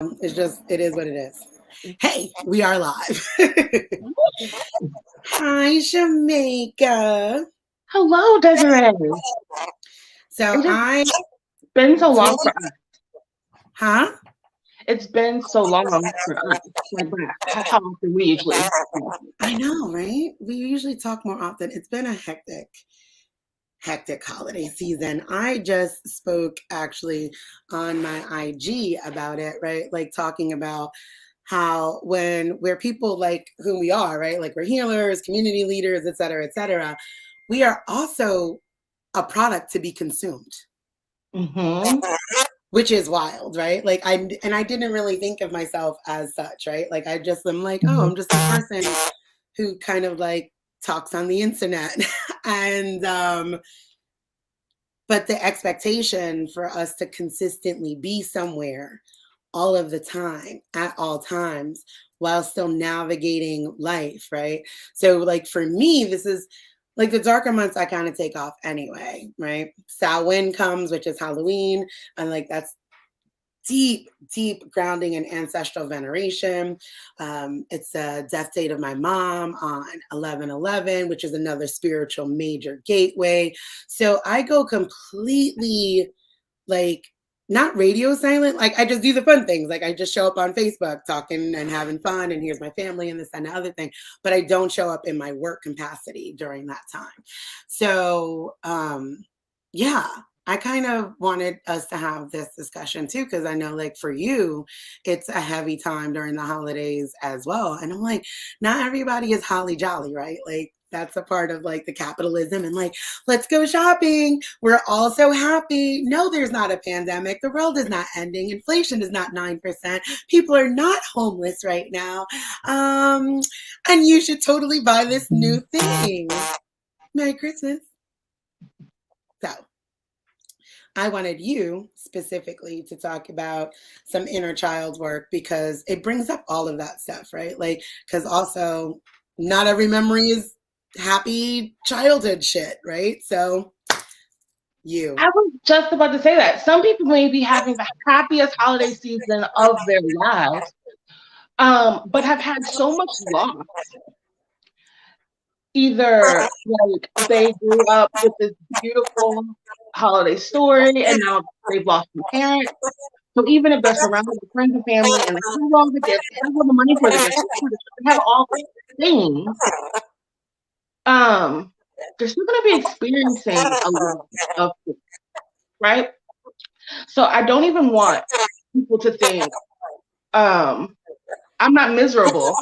It is what it is. Hey, we are live. Hi, Shamaka. Hello, Desiree. So It has I been so long told, for us. huh? It's been so long for us. Like, how often we usually. I know, right? We usually talk more often. It's been a hectic holiday season. I just spoke actually on my IG about it, right? Like talking about how when we're people like who we are, right? Like we're healers, community leaders, et cetera, we are also a product to be consumed, Mm-hmm. which is wild, right? Like I didn't really think of myself as such, right? Like I just am like, oh, I'm just a person who kind of like talks on the internet. and But the expectation for us to consistently be somewhere all of the time at all times while still navigating life, right? So like for me, this is like the darker months I kind of take off anyway, right? Samhain comes, which is Halloween, and like that's deep grounding in ancestral veneration. It's a death date of my mom on 11/11, which is another spiritual major gateway. So I go completely like not radio silent. Like I just do the fun things. Like I just show up on Facebook talking and having fun, and here's my family and this and the other thing. But I don't show up in my work capacity during that time. So yeah, I kind of wanted us to have this discussion too, because I know, like, for you, it's a heavy time during the holidays as well. And I'm like, not everybody is holly jolly, right? Like, that's a part of like the capitalism and like, let's go shopping. We're all so happy. No, there's not a pandemic. The world is not ending. Inflation is not 9%. People are not homeless right now. And you should totally buy this new thing. Merry Christmas. So, I wanted you specifically to talk about some inner child work because it brings up all of that stuff, right? Like, because also not every memory is happy childhood shit, right? So, you. I was just about to say that. Some people may be having the happiest holiday season of their lives, but have had so much loss. Either like they grew up with this beautiful holiday story and now they've lost a parent. So even if they're surrounded with friends and family and they have all the gifts, they have all the money for the gifts, they have all the things, um, they're still going to be experiencing a lot of things, right? So I don't even want people to think I'm not miserable,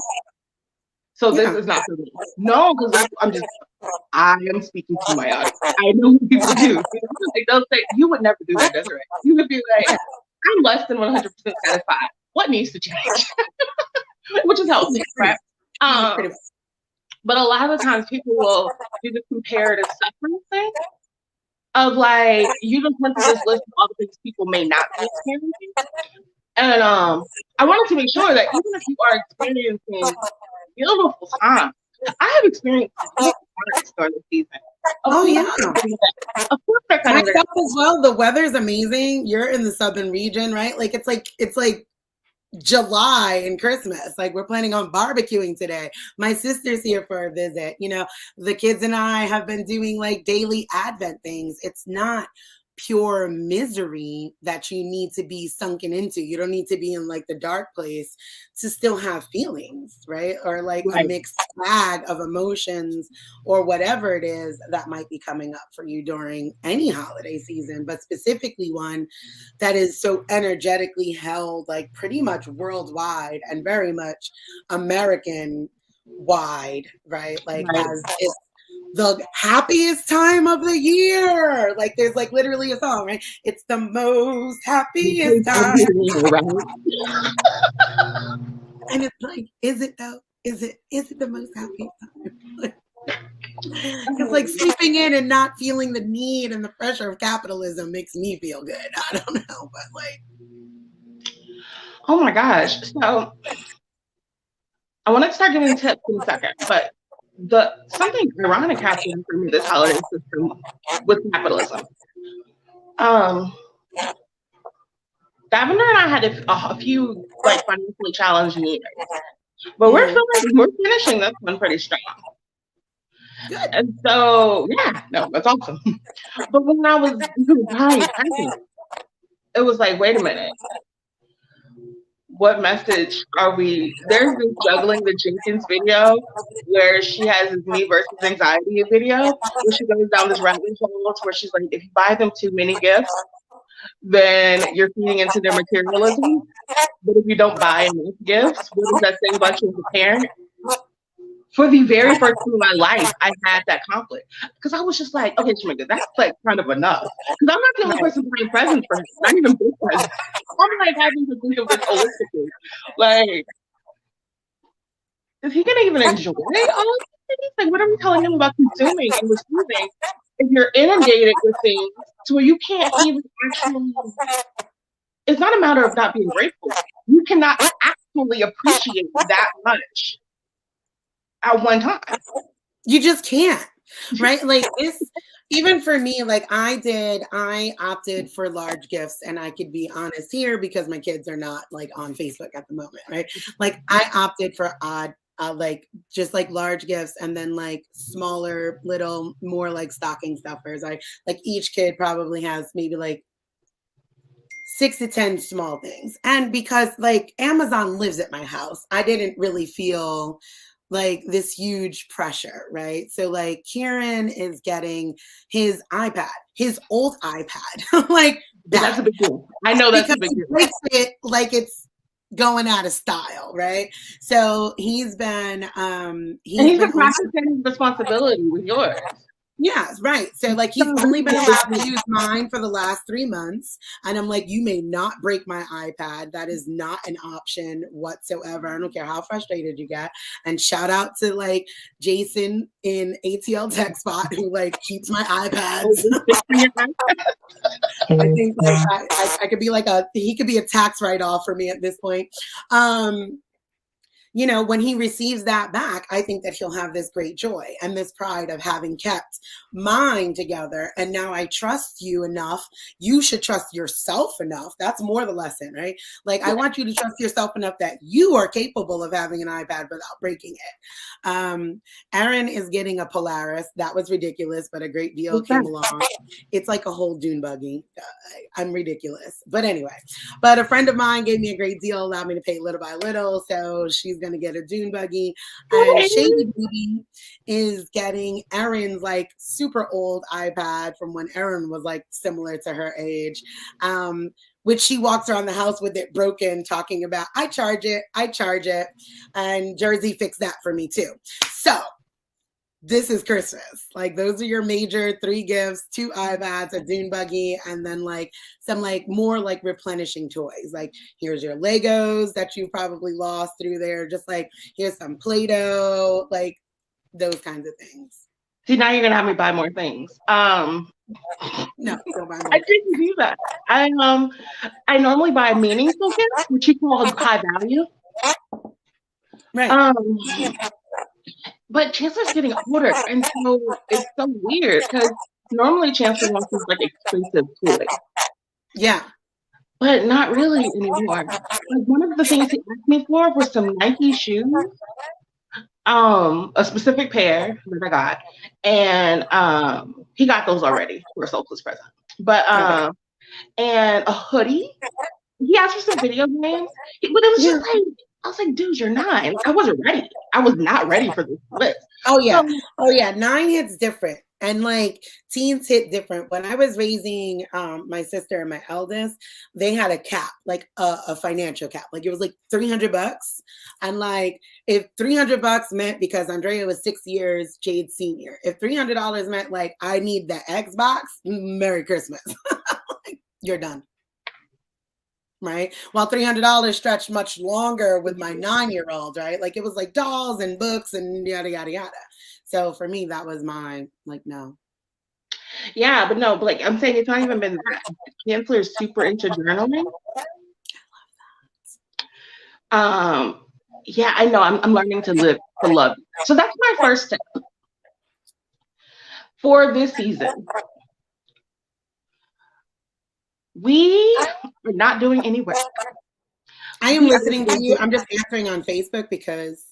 so this Yeah. is not for me. No, because I am speaking to my audience. I know what people do. Like they'll say, you would never do that, Desiree. You would be like, I'm less than 100% satisfied. What needs to change? Which is healthy, right? Pretty But a lot of the times people will do the comparative suffering thing of like, you just went through this list of all the things people may not be experiencing. And I wanted to make sure that even if you are experiencing beautiful times, I have experienced beautiful times during the season. Oh, yeah. Of course, they're kind of Myself as well. The weather's amazing. You're in the southern region, right? Like it's like July and Christmas. Like we're planning on barbecuing today. My sister's here for a visit. You know, the kids and I have been doing like daily Advent things. It's not pure misery that you need to be sunken into. You don't need to be in like the dark place to still have feelings, right? Or like a right. mixed bag of emotions or whatever it is that might be coming up for you during any holiday season, but specifically one that is so energetically held like pretty much worldwide and very much American wide, right? Like Right. as it's the happiest time of the year. Like there's like literally a song, right? It's the most happiest time. Right. And it's like, is it though? Is it the most happiest time? Because like sleeping in and not feeling the need and the pressure of capitalism makes me feel good. I don't know, but like Oh my gosh. So I want to start giving tips in a second, but the something ironic happened for me this holiday system with capitalism. Um, Lavender and I had a few like financially challenging years, but Mm. we're finishing this one pretty strong. Good. And so, yeah, no, that's awesome. But when I was buying presents, it was like, wait a minute, what message are we? There's this juggling the Jenkins video where she has this me versus anxiety video where she goes down this rabbit hole to where she's like, if you buy them too many gifts, then you're feeding into their materialism. But if you don't buy enough gifts, what does that say about you as a parent? For the very first time in my life, I had that conflict because I was just like, okay, Shamika, that's like kind of enough. Because I'm not the only person buying presents for him, not even big presents. I'm like having to think of this holistically. Like, is he gonna even enjoy all of these things? Like, what are we telling him about consuming and receiving if you're inundated with things to where you can't even actually? It's not a matter of not being grateful. You cannot actually appreciate that much at one time. You just can't, right? Like this, even for me, like I opted for large gifts, and I could be honest here because my kids are not like on Facebook at the moment, right? Like I opted for odd, like just like large gifts, and then like smaller, little, more like stocking stuffers. I like each kid probably has maybe like 6 to 10 small things. And because like Amazon lives at my house, I didn't really feel like this huge pressure, right? So like Kieran is getting his iPad, his old iPad, like That's back a big deal. I know that's because a big he deal. breaks it like it's going out of style, right? So he's And he's been only practicing his responsibility with yours. yes, right. So like he's So only been allowed to use mine for the last 3 months. And I'm like, you may not break my iPad. That is not an option whatsoever. I don't care how frustrated you get. And shout out to like Jason in ATL Tech Spot who like keeps my iPads. I think like I could be like he could be a tax write-off for me at this point. You know, when he receives that back, I think that he'll have this great joy and this pride of having kept mine together. And now I trust you enough. You should trust yourself enough. That's more the lesson, right? Like, I want you to trust yourself enough that you are capable of having an iPad without breaking it. Aaron is getting a Polaris. That was ridiculous, but a great deal came along. It's like a whole dune buggy. I'm ridiculous. But anyway, but a friend of mine gave me a great deal, allowed me to pay little by little. So she's going to get a dune buggy. And Shady Baby is getting Erin's like super old iPad from when Erin was like similar to her age. Which she walks around the house with it broken, talking about, I charge it. And Jersey fixed that for me too. So this is Christmas. Like those are your major 3 gifts, 2 iPads, a dune buggy, and then like some like more like replenishing toys. Like here's your Legos that you probably lost through there. Just like here's some Play-Doh, like those kinds of things. See, now you're gonna have me buy more things. No, don't buy more. I didn't do that. I normally buy meaningful gifts, which you call high value. Right. But Chancellor's getting older, and so it's so weird because normally Chancellor wants these like expensive toys. Yeah. But not really anymore. Like one of the things he asked me for was some Nike shoes, a specific pair that I got, and he got those already for a Soulful's present. But and a hoodie. He asked for some video games, but it was just like I was like, dude, you're 9. I wasn't ready. I was not ready for this list. Oh yeah. Oh yeah. 9 hits different. And like teens hit different. When I was raising my sister and my eldest, they had a cap, like a financial cap. Like it was like $300. And like if $300 meant because Andrea was 6 years Jade's senior, if $300 meant like I need the Xbox, Merry Christmas. You're done. Right. Well, $300 stretched much longer with my 9-year-old, right? Like it was like dolls and books and yada, yada, yada. So for me, that was my like, no. Yeah, but no, but like I'm saying, it's not even been that. Chancellor is super into journaling. Yeah, I know. I'm learning to live to love. So that's my first step for this season. We are not doing any work. I am We are listening to you. I'm just answering on Facebook because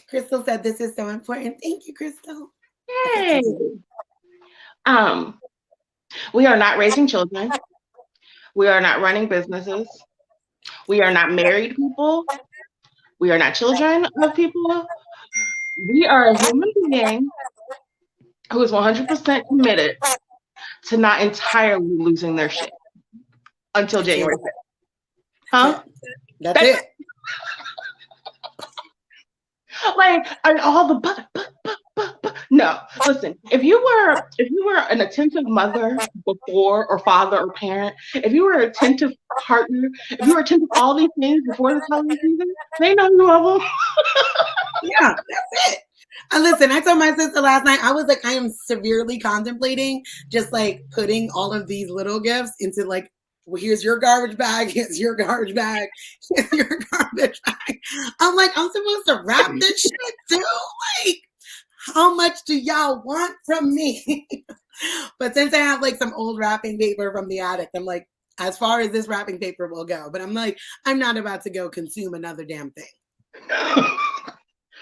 Crystal said this is so important. Thank you, Crystal. Yay. We are not raising children. We are not running businesses. We are not married people. We are not children of people. We are a human being who is 100% committed to not entirely losing their shit until January 5th. Huh? That's it. Like, and all the no. Listen, if you were an attentive mother before, or father, or parent, if you were an attentive partner, if you were attentive all these things before the holiday season, they know you love them. Yeah, that's it. And listen, I told my sister last night, I was like, I am severely contemplating just like putting all of these little gifts into like, well, here's your garbage bag, here's your garbage bag, here's your garbage bag. I'm like, I'm supposed to wrap this shit too? Like, how much do y'all want from me? But since I have like some old wrapping paper from the attic, I'm like, as far as this wrapping paper will go. But I'm like, I'm not about to go consume another damn thing.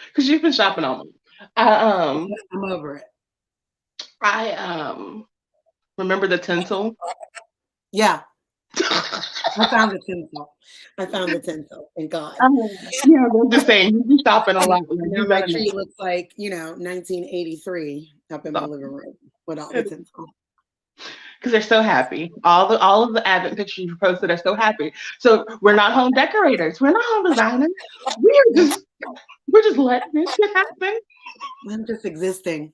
Because you've been shopping on me. I'm over it. I remember the tinsel. Yeah. I found the tinsel. Thank God. Yeah, I'm just saying, you've been shopping a lot. Now my tree looks like, 1983 up in my living room with all the tinsel. Because they're so happy. All of the Advent pictures you posted are so happy. So we're not home decorators. We're not home designers. We're just letting this shit happen. I'm just existing.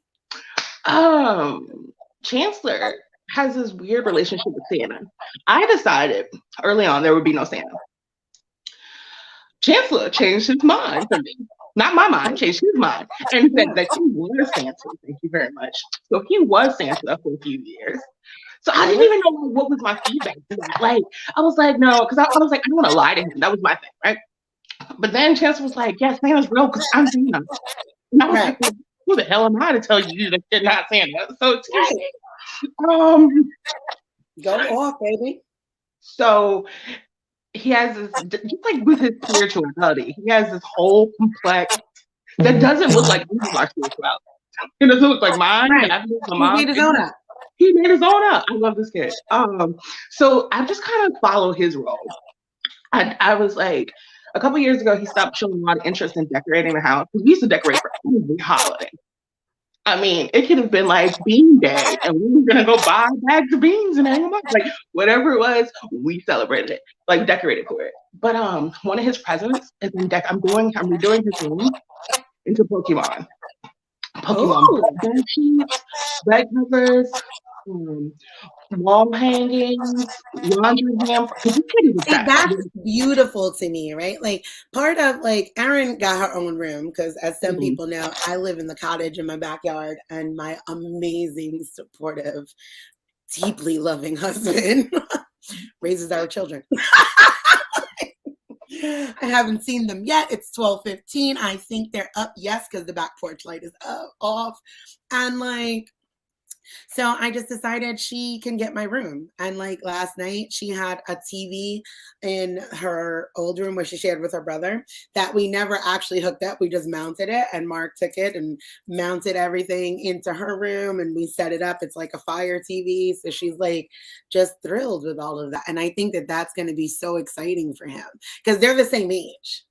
Chancellor has this weird relationship with Santa. I decided early on there would be no Santa. Chancellor changed his mind for me. Not my mind, changed his mind. And said that he was Santa. Thank you very much. So he was Santa for a few years. So I didn't even know what was my feedback. Like, I was like, no, because I was like, I don't want to lie to him. That was my thing, right? But then Chancellor was like, yes, Santa's real because I'm Santa. And I was like, who the hell am I to tell you that you're not Santa? So go off, baby. So he has this, just like with his spirituality, he has this whole complex that doesn't look like our spirituality. It doesn't look like mine. Right. He made his own up. He made his own up. I love this kid. So I just kind of follow his role. I was like, a couple years ago, he stopped showing a lot of interest in decorating the house. We used to decorate for every holiday. I mean, it could have been like Bean Day, and we were gonna go buy bags of beans and hang them up. Like whatever it was, we celebrated it, like decorated for it. But one of his presents is in I'm redoing his room into Pokemon. Bed sheets, bed covers, wall hangings, laundry hamper. That's beautiful to me, right? Like part of like Erin got her own room because as some people know, I live in the cottage in my backyard, and my amazing, supportive, deeply loving husband raises our children. I haven't seen them yet. It's 12:15. I think they're up, yes, because the back porch light is off. And like, so I just decided she can get my room. And like last night, she had a TV in her old room where she shared with her brother that we never actually hooked up. We just mounted it, and Mark took it and mounted everything into her room, and we set it up. It's like a Fire TV. So she's like just thrilled with all of that. And I think that that's going to be so exciting for him because they're the same age.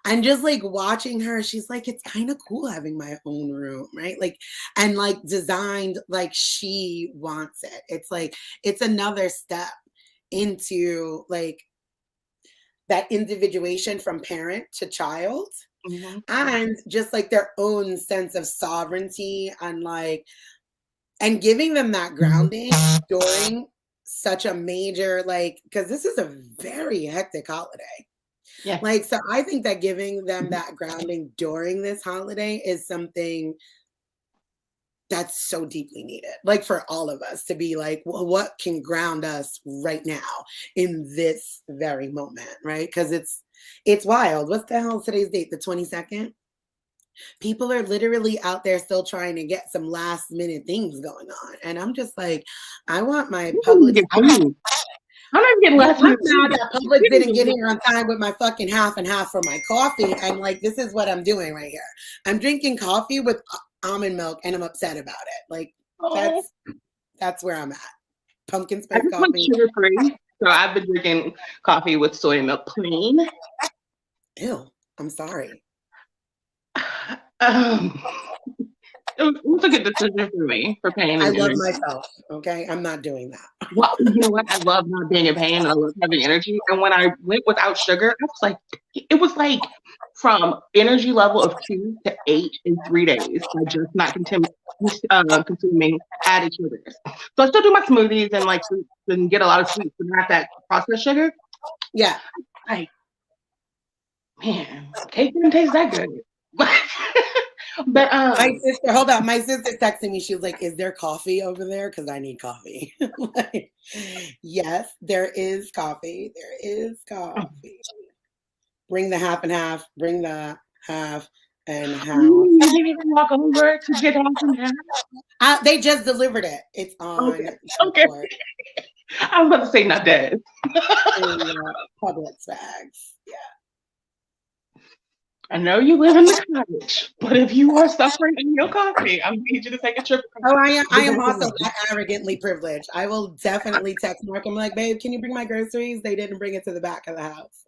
And just like watching her, she's like, it's kind of cool having my own room, right? Like, and like designed like she wants it. It's like, it's another step into like that individuation from parent to child. And just like their own sense of sovereignty and like, and giving them that grounding during such a major, like, because this is a very hectic holiday. Yeah. Like, so I think that giving them that grounding during this holiday is something that's so deeply needed. Like for all of us to be like, well, what can ground us right now in this very moment, right? Because it's wild. What's the hell is today's date? The 22nd? People are literally out there still trying to get some last minute things going on. And I'm just like, I want my public I'm not getting Yeah, last I'm minute. mad that Publix didn't get here on time with my fucking half and half for my coffee. And like, this is what I'm doing right here. I'm drinking coffee with almond milk, and I'm upset about it. Like, Oh, that's where I'm at. Pumpkin I spice just like coffee. sugar free. So I've been drinking coffee with soy milk plain. Ew, I'm sorry. Um, it was a good decision for me for pain I and love energy. myself. Okay, I'm not doing that. Well, you know what? I love not being in pain and I love having energy. And when I went without sugar, it was like from energy level of 2 to 8 in 3 days by just not consuming added sugars. So I still do my smoothies and like fruits and get a lot of sweets, but not that processed sugar. Yeah. Like, man, cake didn't taste that good. But My sister, hold on. My sister texted me. She was like, "Is there coffee over there? Because I need coffee." Like, yes, there is coffee. There is coffee. Bring the half and half. Bring the half and half. you didn't even walk over to get half and half. They just delivered it. It's on Okay. the Okay. board I was about to say not dead. in Publix bags. Yeah. I know you live in the cottage, but if you are suffering in your coffee, I need you to take a trip. Oh, I am also that arrogantly privileged. I will definitely text Mark. I'm like, babe, can you bring my groceries? They didn't bring it to the back of the house.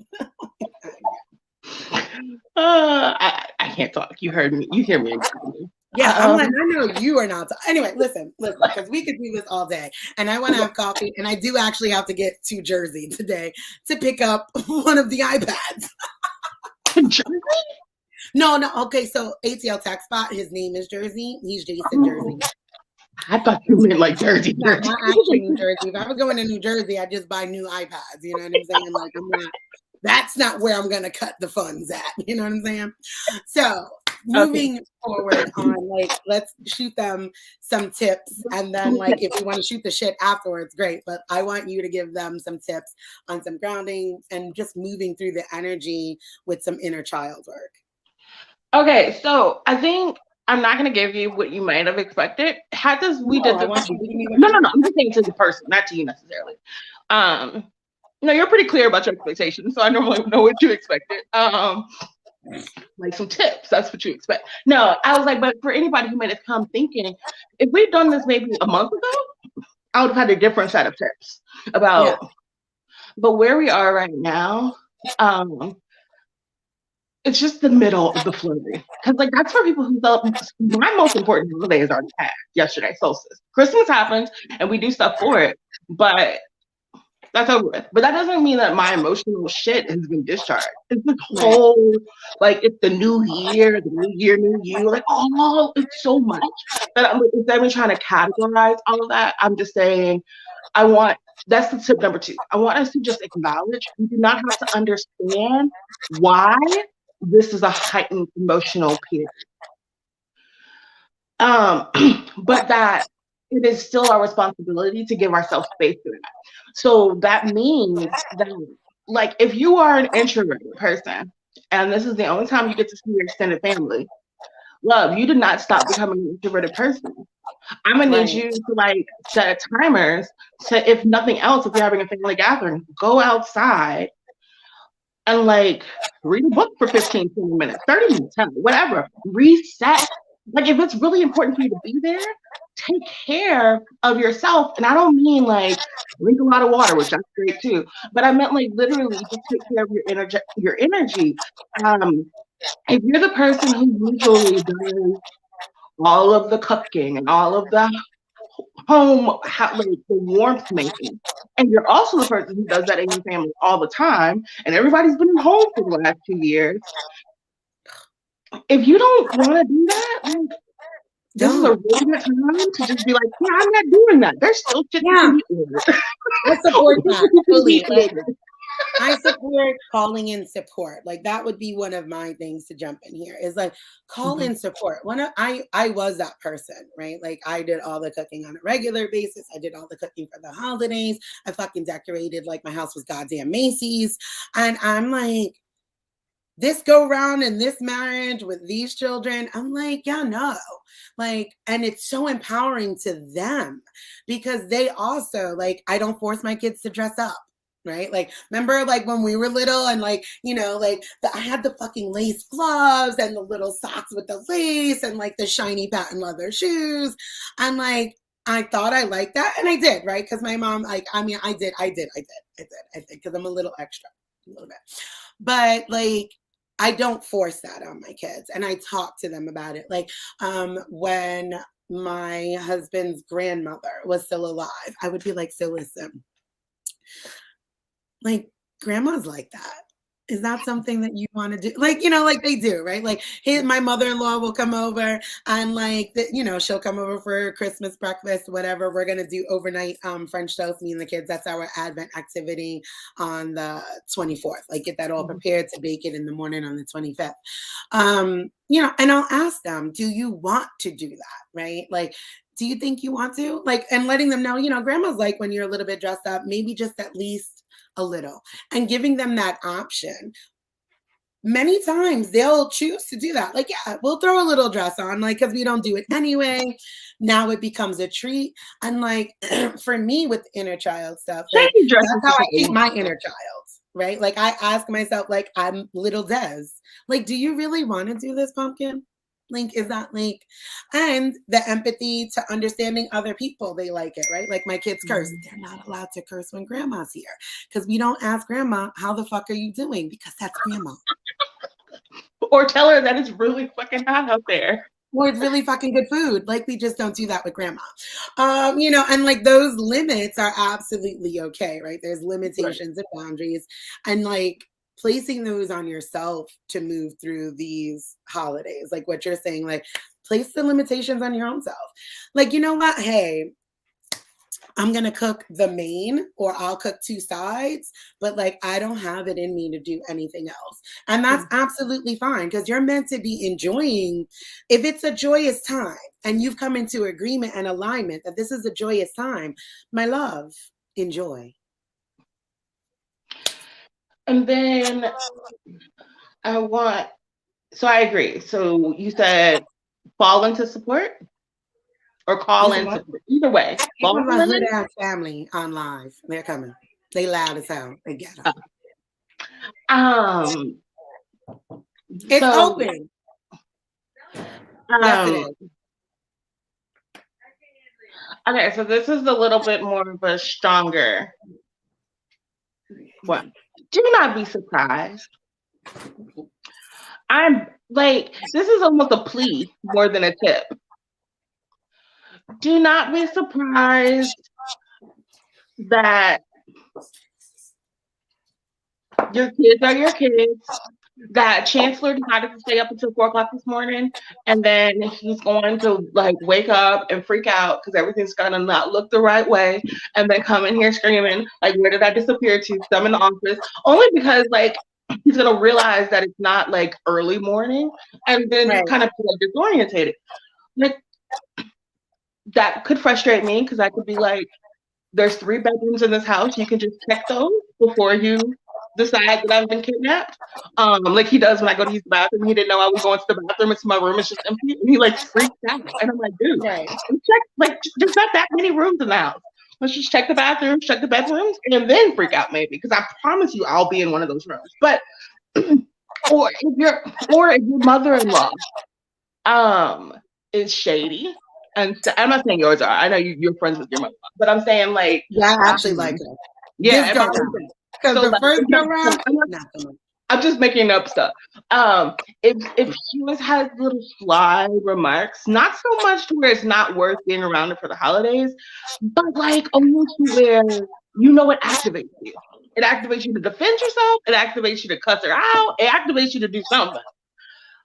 I can't talk. You heard me. You hear me. Yeah, I'm like, I know you are not. Anyway, listen, because we could do this all day. And I want to have coffee. And I do actually have to get to Jersey today to pick up one of the iPads. Jersey? No. Okay, so ATL Tech Spot, his name is Jersey. He's Jason Jersey. I thought you meant like Jersey. No, not actually New Jersey. If I was going to New Jersey, I'd just buy new iPads. You know what I'm saying? Like, that's not where I'm going to cut the funds at. You know what I'm saying? So moving forward on, like, let's shoot them some tips. And then, like, if we want to shoot the shit afterwards, great. But I want you to give them some tips on some grounding and just moving through the energy with some inner child work. Okay, so I think I'm not going to give you what you might have expected. Had this, we did this. No. I'm just saying to the person, not to you necessarily. No, you're pretty clear about your expectations, so I normally know what you expected. Like some tips, that's what you expect. No, I was like, but for anybody who might have come thinking, if we'd done this maybe a month ago, I would have had a different set of tips about. Yeah. But where we are right now, it's just the middle of the flurry. Because like that's for people who felt my most important holiday is already passed yesterday, solstice. Christmas happens and we do stuff for it, but that's over with. But that doesn't mean that my emotional shit has been discharged. It's this whole, like, it's the new year, new you. Like, oh, it's so much. That instead of me trying to categorize all of that, I'm just saying, that's the tip number 2. I want us to just acknowledge we do not have to understand why this is a heightened emotional period. But that it is still our responsibility to give ourselves space for that. So that means that, like, if you are an introverted person and this is the only time you get to see your extended family, love, you did not stop becoming an introverted person. I'm gonna need you to like set timers. So if nothing else, if you're having a family gathering, go outside and like read a book for 15, 20 minutes, 30 minutes, whatever. Reset. Like if it's really important for you to be there, take care of yourself. And I don't mean like drink a lot of water, which that's great too. But I meant like literally just take care of your energy. If you're the person who usually does all of the cooking and all of the home, like the warmth making, and you're also the person who does that in your family all the time, and everybody's been home for the last 2 years, if you don't want to do that, like, this is a really good time to just be like, yeah, I'm not doing that. There's still shit that can be ordered. I support that fully. Like, I support calling in support. Like that would be one of my things to jump in here is like call in support. I was that person, right? Like I did all the cooking on a regular basis. I did all the cooking for the holidays. I fucking decorated like my house was goddamn Macy's. And I'm like, this go round in this marriage with these children, I'm like, yeah, no. Like, and it's so empowering to them because they also like, I don't force my kids to dress up. right? Like, remember, like when we were little, and like, you know, like I had the fucking lace gloves and the little socks with the lace and like the shiny patent leather shoes, and like I thought I liked that, and I did, right? Because my mom, like, I mean, I did, because I'm a little extra, a little bit, but like. I don't force that on my kids, and I talk to them about it. Like when my husband's grandmother was still alive, I would be like, so listen, like grandma's like that. Is that something that you want to do? Like, you know, like they do, right? Like my mother-in-law will come over, and like, you know, she'll come over for Christmas breakfast, whatever. We're going to do overnight French toast, me and the kids. That's our Advent activity on the 24th. Like get that all prepared to bake it in the morning on the 25th. You know, and I'll ask them, do you want to do that? Right? Like, do you think you want to? Like, and letting them know, you know, grandma's like when you're a little bit dressed up, maybe just at least a little, and giving them that option. Many times they'll choose to do that. Like, yeah, we'll throw a little dress on, like, because we don't do it anyway. Now it becomes a treat. And like, for me with inner child stuff, like, that's how I keep my inner child, right? Like, I ask myself, like, I'm little Des. Like, do you really want to do this, pumpkin? Like, is that like, and the empathy to understanding other people, they like it, right? Like my kids curse. They're not allowed to curse when grandma's here because we don't ask grandma, how the fuck are you doing? Because that's grandma. Or tell her that it's really fucking hot out there. Or it's really fucking good food. Like we just don't do that with grandma. You know, and like those limits are absolutely okay, right? There's limitations and boundaries. And like, placing those on yourself to move through these holidays, like what you're saying, like place the limitations on your own self. Like, you know what? Hey, I'm going to cook the main, or I'll cook two sides, but like I don't have it in me to do anything else. And that's absolutely fine because you're meant to be enjoying. If it's a joyous time and you've come into agreement and alignment that this is a joyous time, my love, enjoy. And then so I agree. So you said fall into support or call in support. Either way. Fall into a hood ass family on live. They're coming. They loud as hell. They get them. It's open. Yes, it is. Okay, so this is a little bit more of a stronger one. Do not be surprised. I'm like, this is almost a plea more than a tip. Do not be surprised that your kids are your kids. That Chancellor decided to stay up until 4 o'clock this morning, and then he's going to like wake up and freak out because everything's gonna not look the right way, and then come in here screaming like, "Where did I disappear to?" I'm in the office, only because like he's gonna realize that it's not like early morning, and then kind of feel disorientated. Like that could frustrate me because I could be like, "There's 3 bedrooms in this house. You can just check those before you decide that I've been kidnapped." Like he does when I go to use the bathroom. He didn't know I was going to the bathroom. It's my room. It's just empty. And he like freaked out. And I'm like, dude, check, like there's not that many rooms in the house. Let's just check the bathrooms, check the bedrooms, and then freak out maybe. Because I promise you I'll be in one of those rooms. But or if your mother-in-law is shady. And I'm not saying yours are. I know you're friends with your mother, but I'm saying like, yeah, I actually like her. Yeah, because the first go round, I'm just making up stuff. If she has little sly remarks, not so much to where it's not worth being around her for the holidays, but like almost to where you know it activates you. It activates you to defend yourself. It activates you to cuss her out. It activates you to do something.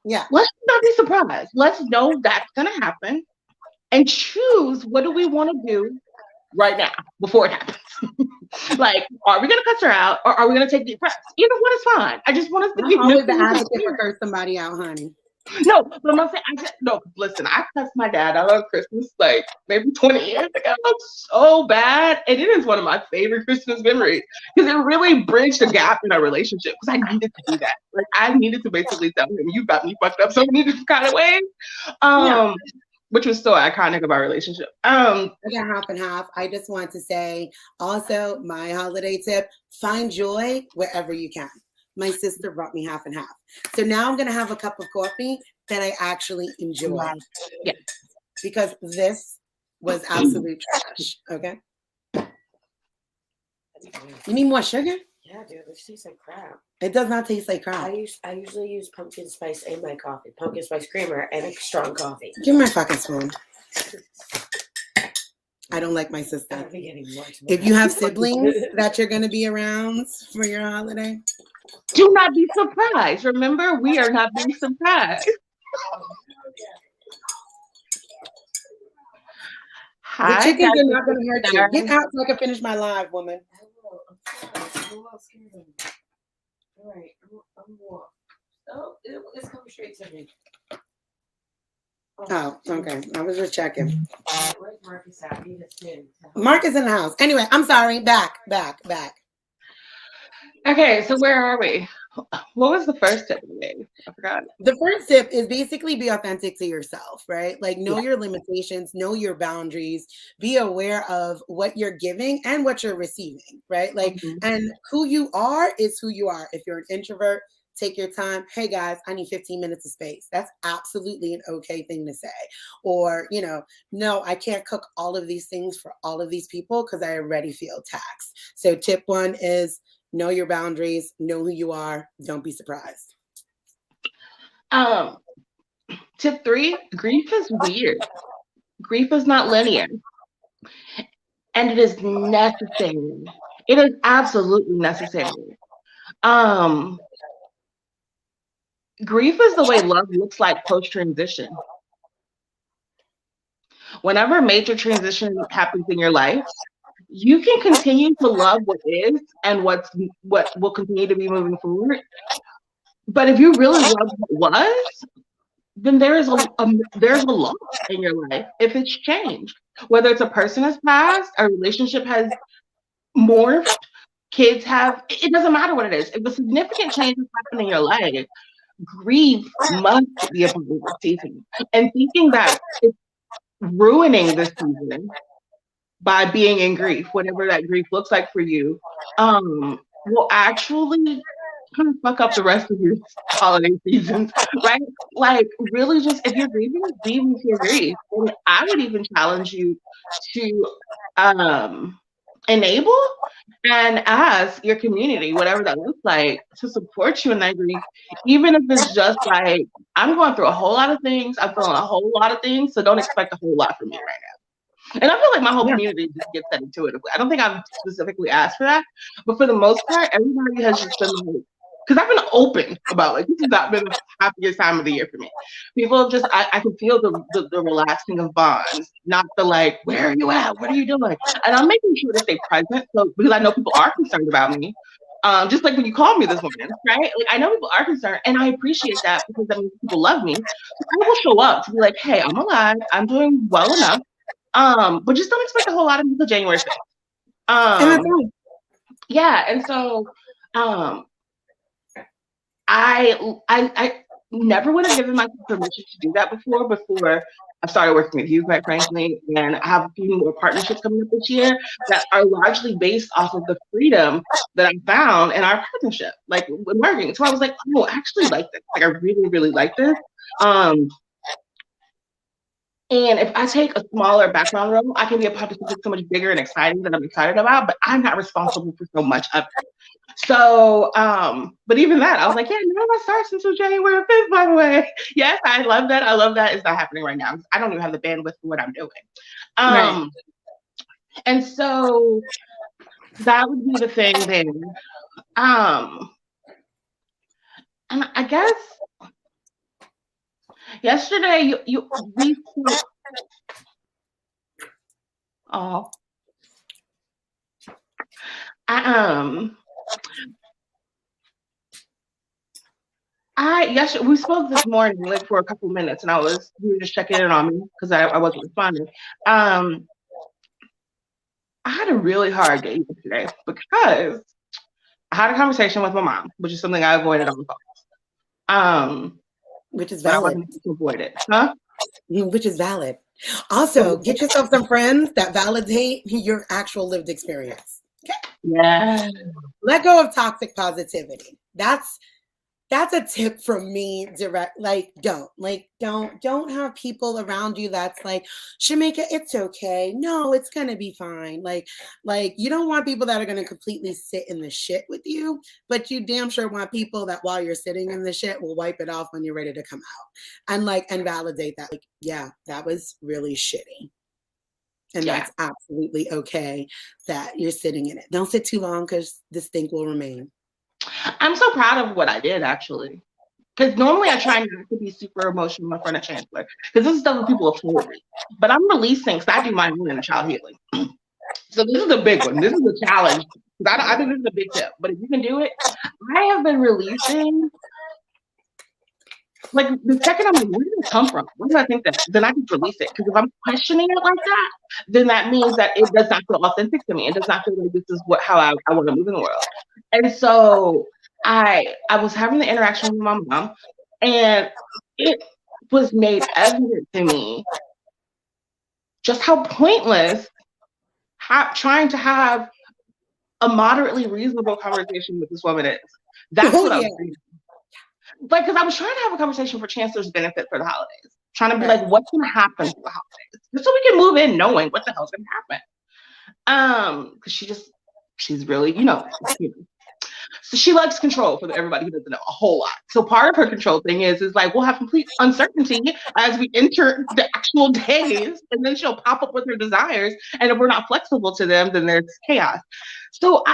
Yeah. Let's not be surprised. Let's know that's gonna happen, and choose what do we want to do right now before it happens. Like, are we gonna cuss her out or are we gonna take deep breaths? Either one is fine. I just want us to be always the advocate for curse somebody out, honey. No, but I'm not saying no, listen, I cussed my dad out on Christmas like maybe 20 years ago. So bad. And it is one of my favorite Christmas memories because it really bridged the gap in our relationship because I needed to do that. Like I needed to basically tell him, you got me fucked up so many different kind of ways. which was still iconic of our relationship. I got half and half. I just want to say also my holiday tip, find joy wherever you can. My sister brought me half and half. So now I'm going to have a cup of coffee that I actually enjoy. Yeah. Because this was absolute trash. Okay. You need more sugar? Yeah, dude, this tastes like crap. It does not taste like crap. I usually use pumpkin spice in my coffee, pumpkin spice creamer, and a strong coffee. Give me my fucking spoon. I don't like my sister. I'll be getting more. If you have siblings that you're going to be around for your holiday, do not be surprised. Remember, we are not being surprised. The chickens are not going to hurt you. Get out so I can finish my live, woman. All right, I'm walk. Oh, it's coming straight to me. Oh, okay. I was just checking. Where's Marcus at? I need a spin. Marcus in the house. Anyway, I'm sorry. Back. Okay, so where are we? What was the first tip we gave? I forgot. The first tip is basically be authentic to yourself, right? Like know your limitations, know your boundaries, be aware of what you're giving and what you're receiving, right? Like, and who you are is who you are. If you're an introvert, take your time. Hey guys, I need 15 minutes of space. That's absolutely an okay thing to say. Or, no, I can't cook all of these things for all of these people because I already feel taxed. So tip 1 is know your boundaries, know who you are, don't be surprised. Tip 3, grief is weird. Grief is not linear. And it is necessary. It is absolutely necessary. Grief is the way love looks like post-transition. Whenever a major transition happens in your life, you can continue to love what is and what will continue to be moving forward. But if you really love what was, then there's a loss in your life if it's changed. Whether it's a person has passed, a relationship has morphed, kids have, it doesn't matter what it is. If a significant change has happened in your life, grief must be a part of the season. And thinking that it's ruining the season by being in grief, whatever that grief looks like for you, will actually kind of fuck up the rest of your holiday seasons, right? Like, really, just if you're grieving, grieve with your grief. And I would even challenge you to enable and ask your community, whatever that looks like, to support you in that grief, even if it's just like, I'm going through a whole lot of things, I'm feeling a whole lot of things, so don't expect a whole lot from me right now. And I feel like my whole community just gets that intuitively. I don't think I've specifically asked for that, but for the most part, everybody has just been like, because I've been open about, like, this has not been the happiest time of the year for me. People have just, I can feel the relaxing of bonds, not the like, where are you at? What are you doing? And I'm making sure to stay present, so because I know people are concerned about me. Just like when you called me this morning, right? Like, I know people are concerned, and I appreciate that because that means people love me. So I will show up to be like, hey, I'm alive, I'm doing well enough. But just don't expect a whole lot of me until January 5th. Yeah, and so I never would have given myself permission to do that before I started working with you, quite frankly, and I have a few more partnerships coming up this year that are largely based off of the freedom that I found in our partnership, like with working. So I was like, oh, I actually like this. Like, I really, really like this. And if I take a smaller background role, I can be a part of something so much bigger and exciting that I'm excited about, but I'm not responsible for so much of it. So, but even that, I was like, yeah, none of that starts until January 5th, by the way. Yes, I love that. I love that. It's not happening right now. I don't even have the bandwidth for what I'm doing. Right. And so that would be the thing there. And I guess yesterday we spoke. Oh. Yesterday we spoke this morning, like for a couple minutes, and you were just checking in on me because I wasn't responding. I had a really hard day yesterday because I had a conversation with my mom, which is something I avoided on the phone. Which is valid. I wasn't able to avoid it, huh? which is valid. Also, get yourself some friends that validate your actual lived experience. Okay? Yeah. Let go of toxic positivity. That's a tip from me direct. Don't have people around you that's like, Shamaka, it's okay, no, it's gonna be fine. Like you don't want people that are gonna completely sit in the shit with you, but you damn sure want people that while you're sitting in the shit will wipe it off when you're ready to come out and validate that, like, yeah, that was really shitty, and Yeah. that's absolutely okay that you're sitting in it. Don't sit too long because the stink will remain. I'm so proud of what I did, actually. Because normally I try not to be super emotional in front of Chancellor. Because this is stuff that people have told me. But I'm releasing, because I do my own inner child healing. So this is a big one. This is a challenge. Because I think this is a big tip. But if you can do it, I have been releasing. Like, the second I'm like, where did it come from? Where did I think that? Then I just release it. Because if I'm questioning it like that, then that means that it does not feel authentic to me. It does not feel like this is how I want to move in the world. And so I was having the interaction with my mom, and it was made evident to me just how pointless trying to have a moderately reasonable conversation with this woman is. That's what I was doing. Like, because I was trying to have a conversation for Chancellor's benefit for the holidays, trying to be like, what's going to happen for the holidays, just so we can move in knowing what the hell's going to happen. Because she's really, so she likes control, for everybody who doesn't know, a whole lot. So part of her control thing is like, we'll have complete uncertainty as we enter the actual days, and then she'll pop up with her desires, and if we're not flexible to them, then there's chaos. So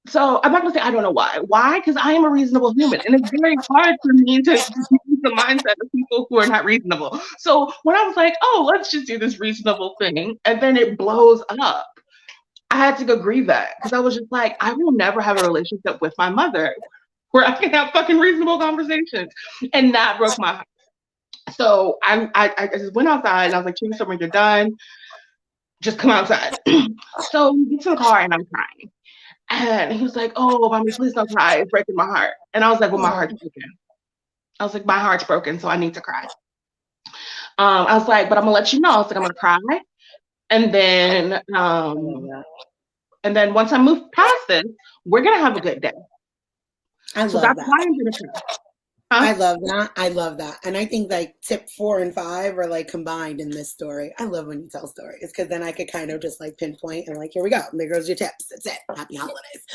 So I'm not gonna say I don't know why. Why? Because I am a reasonable human, and it's very hard for me to use the mindset of people who are not reasonable. So when I was like, oh, let's just do this reasonable thing, and then it blows up, I had to go grieve that, because I was just like, I will never have a relationship with my mother where I can have fucking reasonable conversations, and that broke my heart. So I just went outside, and I was like, Tina, when you're done, just come outside. So we get to the car, and I'm crying. And he was like, oh, mommy, please don't cry. It's breaking my heart. And I was like, well, my heart's broken. I was like, my heart's broken, so I need to cry. I was like, but I'm going to let you know. I was like, I'm going to cry. And then once I move past this, we're going to have a good day. That's why I'm going to cry. Huh? I love that. I love that. And I think like tip 4 and 5 are like combined in this story. I love when you tell stories, because then I could kind of just like pinpoint and like, here we go. There goes your tips. That's it. Happy holidays.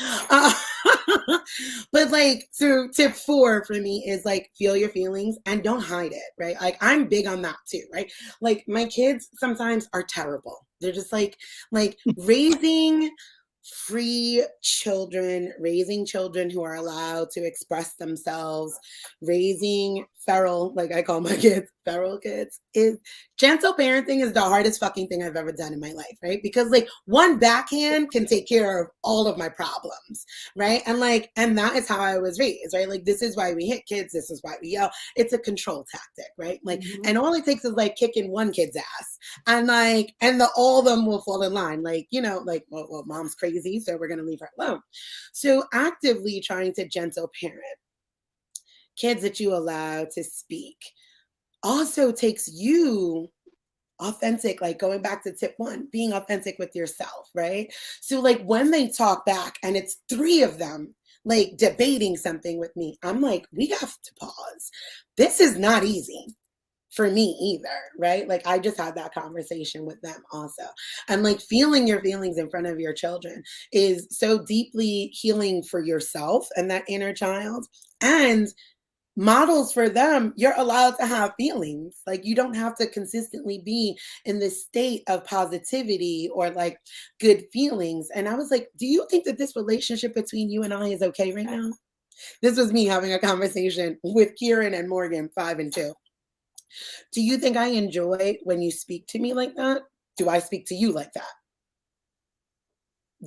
But like, so tip 4 for me is like, feel your feelings and don't hide it, right? Like I'm big on that too, right? Like my kids sometimes are terrible. They're just like raising free children, raising children who are allowed to express themselves, raising feral, like I call my kids feral kids, is gentle parenting is the hardest fucking thing I've ever done in my life, right? Because like one backhand can take care of all of my problems, right? And that is how I was raised, right? Like this is why we hit kids, this is why we yell. It's a control tactic, right? Like, and all it takes is like kicking one kid's ass, and all of them will fall in line, like, well, mom's crazy, so we're gonna leave her alone. So actively trying to gentle parent kids that you allow to speak also takes you authentic, like going back to tip 1, being authentic with yourself, right? So like when they talk back and it's 3 of them like debating something with me, I'm like, we have to pause. This is not easy for me either, right? Like I just had that conversation with them also. And like feeling your feelings in front of your children is so deeply healing for yourself and that inner child, and models for them. You're allowed to have feelings. Like you don't have to consistently be in this state of positivity or like good feelings. And I was like, do you think that this relationship between you and I is okay right now? This was me having a conversation with Kieran and Morgan, 5 and 2. Do you think I enjoy when you speak to me like that? Do I speak to you like that?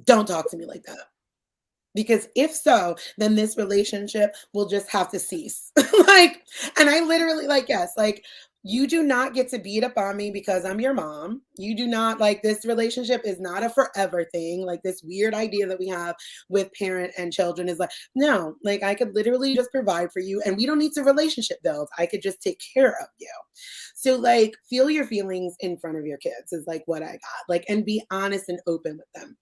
Don't talk to me like that. Because if so, then this relationship will just have to cease. And I literally yes, You do not get to beat up on me because I'm your mom. You do not, like, this relationship is not a forever thing. Like, this weird idea that we have with parent and children is like, no, like, I could literally just provide for you and we don't need to relationship build. I could just take care of you. So, like, feel your feelings in front of your kids is like what I got. Like, and be honest and open with them.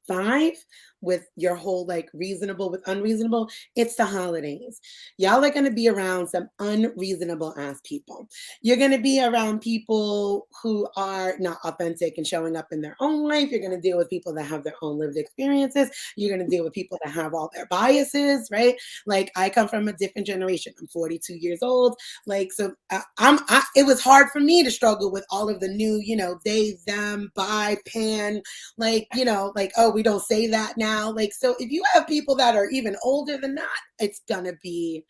5, with your whole like reasonable with unreasonable, it's the holidays. Y'all are going to be around some unreasonable ass people. You're going to be around people who are not authentic and showing up in their own life. You're going to deal with people that have their own lived experiences. You're going to deal with people that have all their biases, right? Like, I come from a different generation. I'm 42 years old. Like, so it was hard for me to struggle with all of the new, they, them, bi, pan, like, like, oh, we don't say that now. Like, so if you have people that are even older than that, it's gonna be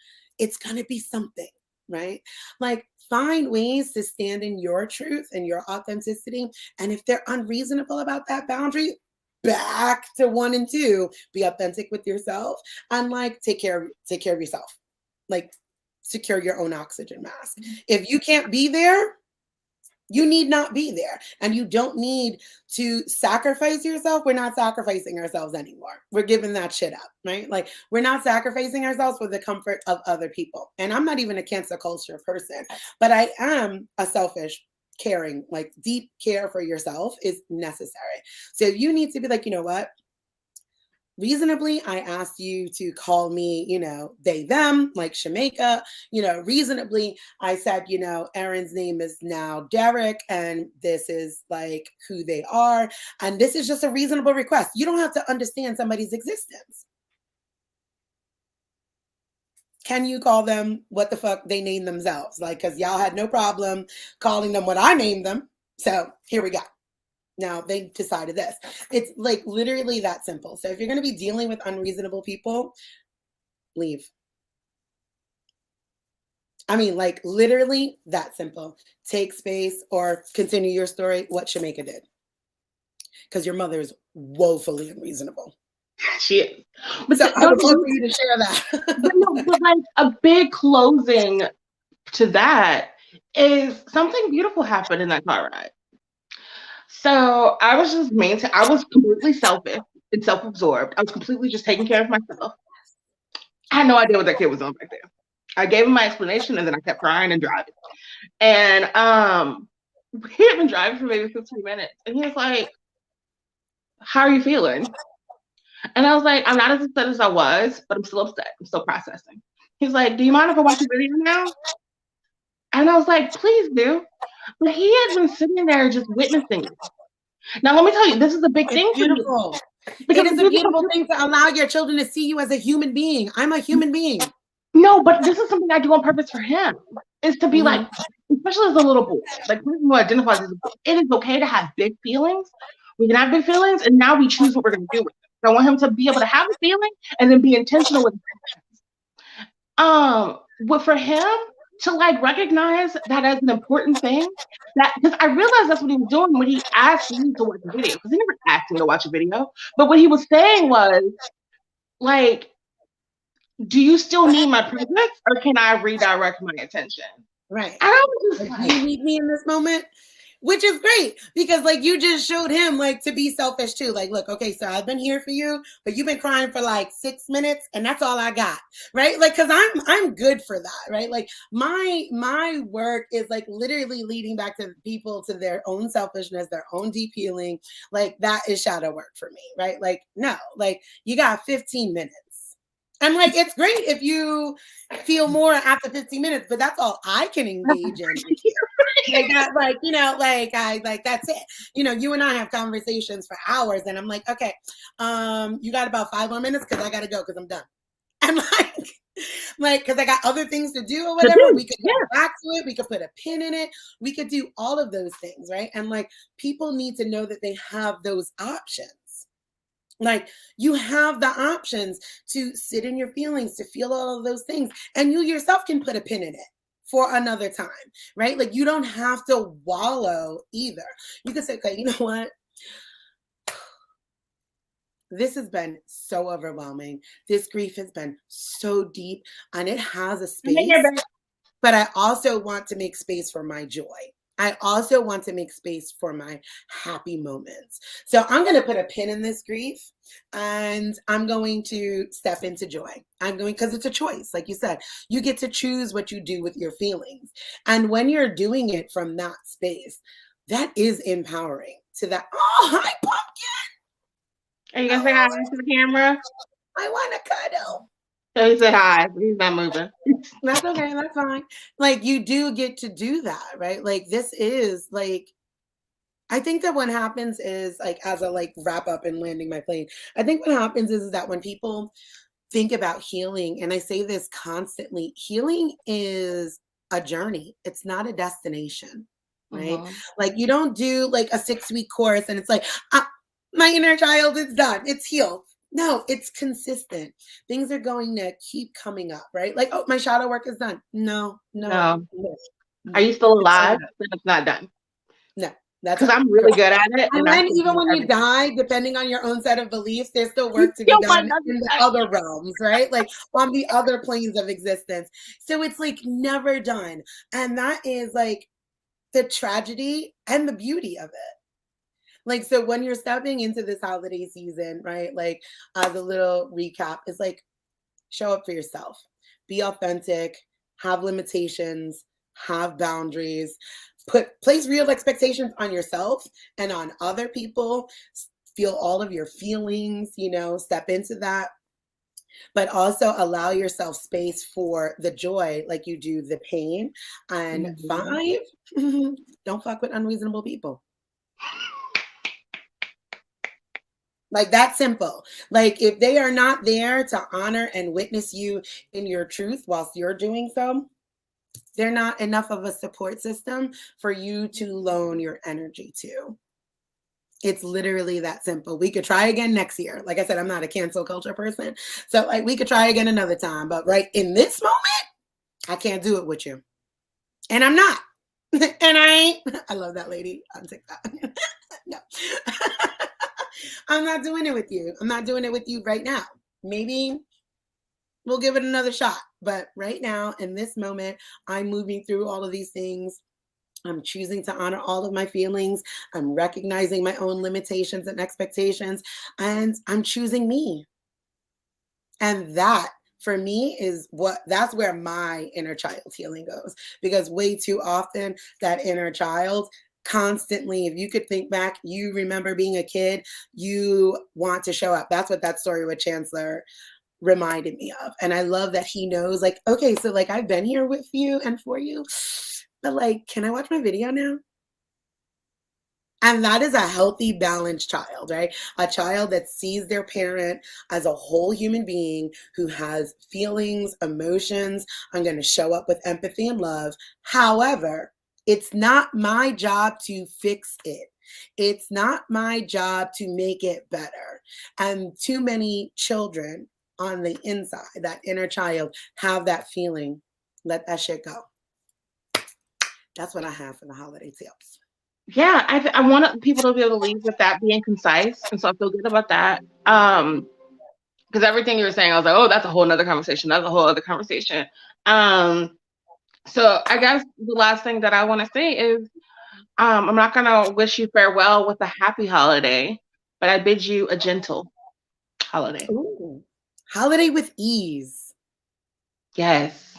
something, right? Like, find ways to stand in your truth and your authenticity. And if they're unreasonable about that boundary, back to 1 and 2, be authentic with yourself and like take care of yourself. Like, secure your own oxygen mask. If you can't be there, you need not be there. And you don't need to sacrifice yourself. We're not sacrificing ourselves anymore. We're giving that shit up, right? Like, we're not sacrificing ourselves for the comfort of other people. And I'm not even a cancel culture person, but I am a selfish, caring, like, deep care for yourself is necessary. So you need to be like, you know what? Reasonably, I asked you to call me, they, them, like Shamaka. Reasonably, I said, Erin's name is now Derek, and this is like who they are. And this is just a reasonable request. You don't have to understand somebody's existence. Can you call them what the fuck they named themselves? Like, because y'all had no problem calling them what I named them. So here we go. Now they decided this. It's like literally that simple. So if you're going to be dealing with unreasonable people, leave. I mean, like, literally that simple. Take space or continue your story, what Shamaka did. Because your mother is woefully unreasonable. Shit. But so I would love for you to share that. but like, a big closing to that is something beautiful happened in that car ride. So I was just I was completely selfish and self-absorbed. I was completely just taking care of myself. I had no idea what that kid was on back there. I gave him my explanation and then I kept crying and driving. And he had been driving for maybe 15 minutes and he was like, how are you feeling? And I was like, I'm not as upset as I was, but I'm still upset. I'm still processing. He's like, do you mind if I watch a video now? And I was like, please do. But he had been sitting there just witnessing it. Now, let me tell you, this is a big thing for me. Because it is a beautiful thing to allow your children to see you as a human being. I'm a human being. No, but this is something I do on purpose for him. Is to be like, especially as a little boy, like who identifies as a boy, it is okay to have big feelings. We can have big feelings, and now we choose what we're going to do with it. I want him to be able to have a feeling and then be intentional with it. But for him to like recognize that as an important thing, that because I realized that's what he was doing when he asked me to watch a video, because he never asked me to watch a video, but what he was saying was like, do you still need my presence or can I redirect my attention? Right. And I was just like, you need me in this moment? Which is great because like you just showed him like to be selfish too. Like, look, okay, so I've been here for you, but you've been crying for like 6 minutes and that's all I got. Right. Like, cause I'm good for that. Right. Like my work is like literally leading back to people to their own selfishness, their own deep healing. Like that is shadow work for me. Right. Like, no, like you got 15 minutes. And like, it's great if you feel more after 15 minutes, but that's all I can engage in. Like that, like, that's it. You and I have conversations for hours and I'm like, okay, you got about 5 more minutes because I got to go because I'm done. And like, because I got other things to do or whatever, we could go back to it. We could put a pin in it. We could do all of those things, right? And like, people need to know that they have those options. Like you have the options to sit in your feelings, to feel all of those things. And you yourself can put a pin in it for another time, right? Like you don't have to wallow either. You can say, okay, you know what? This has been so overwhelming. This grief has been so deep and it has a space but I also want to make space for my joy. I also want to make space for my happy moments. So I'm going to put a pin in this grief and I'm going to step into joy. I'm going, because it's a choice. Like you said, you get to choose what you do with your feelings. And when you're doing it from that space, that is empowering to that. Oh, hi, pumpkin. Are you gonna say hi to the camera? I want to cuddle. So he said hi, but he's not moving. That's okay. That's fine. Like you do get to do that, right? Like this is like, I think that what happens is like, as a like wrap up and landing my plane, I think what happens is that when people think about healing, and I say this constantly, healing is a journey. It's not a destination, right? Mhm. Like you don't do like a 6-week course and it's like, my inner child is done. It's healed. No, it's consistent. Things are going to keep coming up, right? Like, oh, my shadow work is done. No, No. no. Are you still It's not alive? done. Then it's not done. No, that's Because it. I'm really Correct. good at it, And and I then can even do when you everything. die, depending on your own set of beliefs, there's still You work to be still want done another in the day. other realms, right? Like on the other planes of existence. So it's like never done. And that is like the tragedy and the beauty of it. Like, so when you're stepping into this holiday season, right? Like, the little recap is like, show up for yourself, be authentic, have limitations, have boundaries, place real expectations on yourself and on other people. Feel all of your feelings, step into that, but also allow yourself space for the joy like you do the pain. And Mhm. 5, don't fuck with unreasonable people. Like that simple. Like if they are not there to honor and witness you in your truth whilst you're doing so, they're not enough of a support system for you to loan your energy to. It's literally that simple. We could try again next year. Like I said, I'm not a cancel culture person. So like we could try again another time. But right in this moment, I can't do it with you. And I'm not. And I love that lady on TikTok. No. I'm not doing it with you. I'm not doing it with you right now. Maybe we'll give it another shot. But right now, in this moment, I'm moving through all of these things. I'm choosing to honor all of my feelings. I'm recognizing my own limitations and expectations. And I'm choosing me. And that for me that's where my inner child healing goes. Because way too often, that inner child constantly, if you could think back, you remember being a kid, you want to show up. That's what that story with Chancellor reminded me of. And I love that he knows, like, okay, so like I've been here with you and for you, but like, can I watch my video now? And that is a healthy, balanced child, right? A child that sees their parent as a whole human being who has feelings, emotions. I'm going to show up with empathy and love. However, it's not my job to fix it. It's not my job to make it better. And too many children on the inside, that inner child, have that feeling. Let that shit go. That's what I have for the holiday tips. Yeah, I want people to be able to leave with that being concise, and so I feel good about that. Because everything you were saying, I was like, oh, that's a whole other conversation. That's a whole other conversation. So I guess the last thing that I want to say is, I'm not gonna wish you farewell with a happy holiday, but I bid you a gentle holiday. Ooh. Holiday with ease. Yes,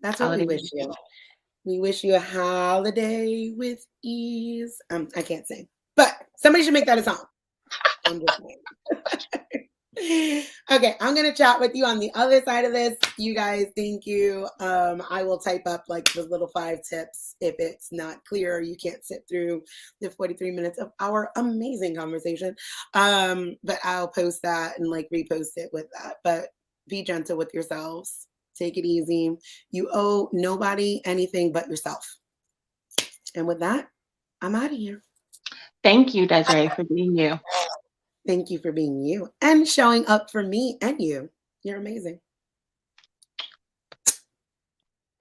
That's what we holiday. wish you. We wish you a holiday with ease. I can't sing, but somebody should make that a song. I'm just saying. Okay, I'm gonna chat with you on the other side of this. You guys, thank you. I will type up like the little 5 tips if it's not clear. You can't sit through the 43 minutes of our amazing conversation. But I'll post that and like repost it with that. But be gentle with yourselves. Take it easy. You owe nobody anything but yourself. And with that, I'm out of here. Thank you, Desiree, for being you. Thank you for being you and showing up for me and you. You're amazing.